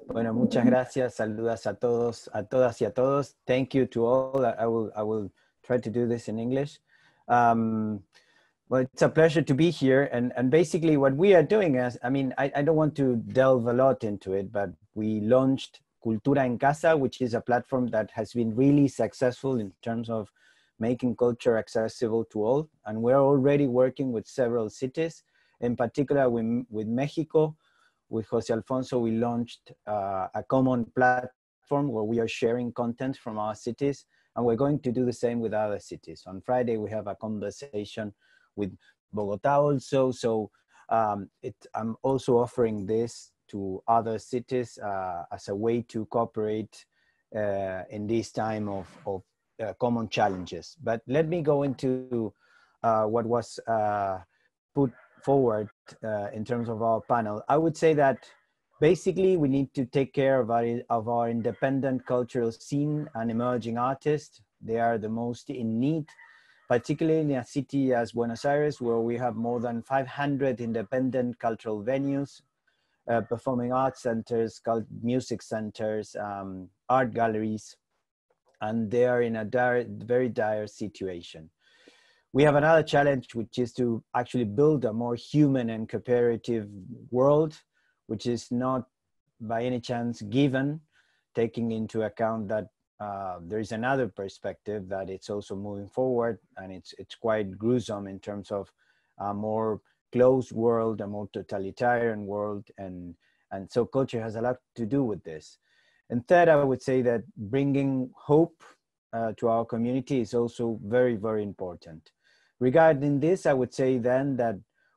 Bueno, muchas gracias. Saludas a todos, a todas y a todos. Thank you to all. I will try to do this in English. Well, it's a pleasure to be here. And basically what we are doing is, I don't want to delve a lot into it, but we launched Cultura en Casa, which is a platform that has been really successful in terms of making culture accessible to all. And we're already working with several cities, in particular with Mexico. With Jose Alfonso, we launched a common platform where we are sharing content from our cities, and we're going to do the same with other cities. On Friday, we have a conversation with Bogota also. So I'm also offering this to other cities as a way to cooperate in this time of common challenges. But let me go into what was put forward in terms of our panel. I would say that basically we need to take care of our independent cultural scene and emerging artists. They are the most in need, particularly in a city as Buenos Aires, where we have more than 500 independent cultural venues, performing arts centers, music centers, art galleries, and they are in a very dire situation. We have another challenge, which is to actually build a more human and cooperative world, which is not by any chance given, taking into account that there is another perspective that it's also moving forward, and it's quite gruesome in terms of a more closed world, a more totalitarian world, and so culture has a lot to do with this. And third, I would say that bringing hope to our community is also very, very important. Regarding this, I would say then that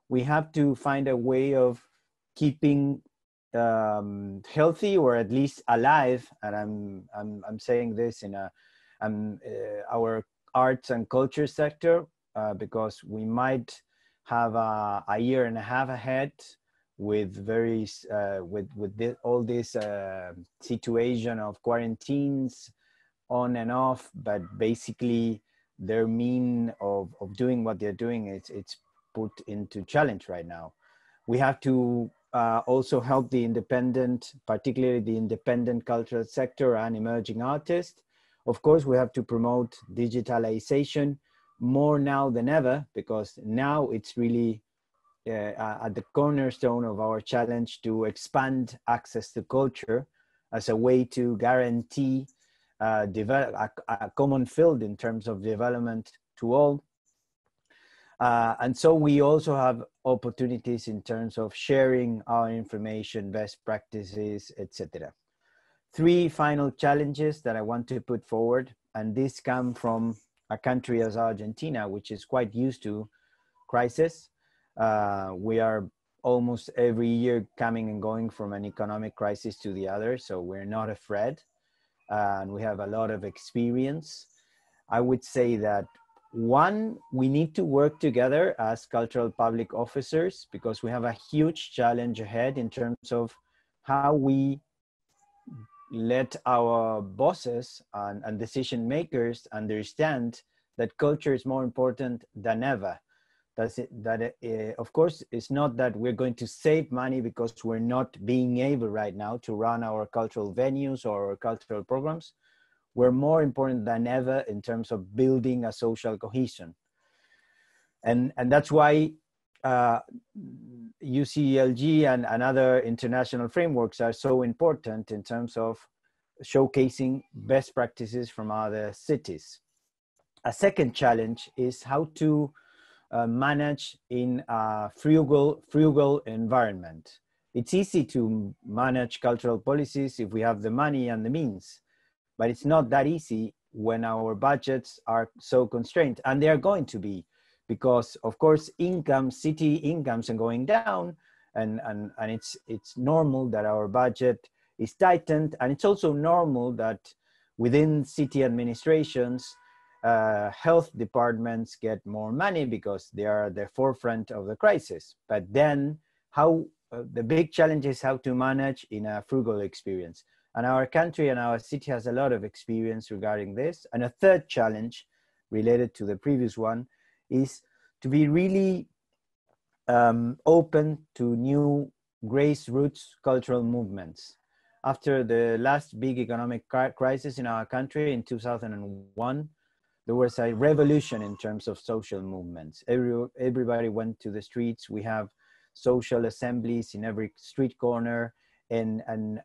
we have to find a way of keeping healthy or at least alive, and I'm saying this in our arts and culture sector because we might have a year and a half ahead with all this situation of quarantines on and off, but basically their mean of doing what they're doing, it's put into challenge right now. We have to also help the independent, particularly the independent cultural sector and emerging artists. Of course, we have to promote digitalization more now than ever, because now it's really at the cornerstone of our challenge to expand access to culture as a way to guarantee develop a common field in terms of development to all. And so we also have opportunities in terms of sharing our information, best practices, etc. Three final challenges that I want to put forward, and this come from a country as Argentina, which is quite used to crisis. We are almost every year coming and going from an economic crisis to the other, so we're not afraid. And we have a lot of experience. I would say that one, we need to work together as cultural public officers, because we have a huge challenge ahead in terms of how we let our bosses and decision makers understand that culture is more important than ever. Of course, it's not that we're going to save money because we're not being able right now to run our cultural venues or our cultural programs. We're more important than ever in terms of building a social cohesion. And that's why UCLG and other international frameworks are so important in terms of showcasing best practices from other cities. A second challenge is how to manage in a frugal environment. It's easy to manage cultural policies if we have the money and the means, but it's not that easy when our budgets are so constrained, and they are going to be, because of course city incomes are going down, and it's normal that our budget is tightened, and it's also normal that within city administrations health departments get more money because they are at the forefront of the crisis. But then the big challenge is how to manage in a frugal experience. And our country and our city has a lot of experience regarding this. And a third challenge related to the previous one is to be really open to new grassroots cultural movements. after the last big economic crisis in our country in 2001, there was a revolution in terms of social movements. Everybody went to the streets. We have social assemblies in every street corner, and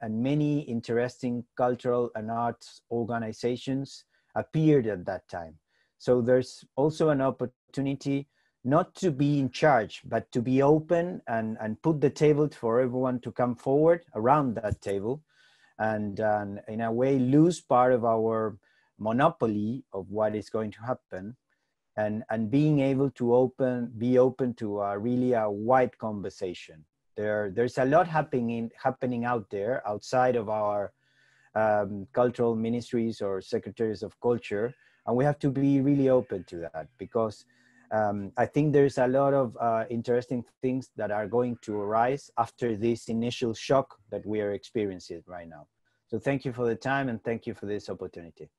many interesting cultural and arts organizations appeared at that time. So there's also an opportunity not to be in charge, but to be open and put the table for everyone to come forward around that table, and in a way lose part of our monopoly of what is going to happen, and being able to be open to really a wide conversation. There's a lot happening out there outside of our cultural ministries or secretaries of culture, and we have to be really open to that, because I think there's a lot of interesting things that are going to arise after this initial shock that we are experiencing right now. So thank you for the time, and thank you for this opportunity.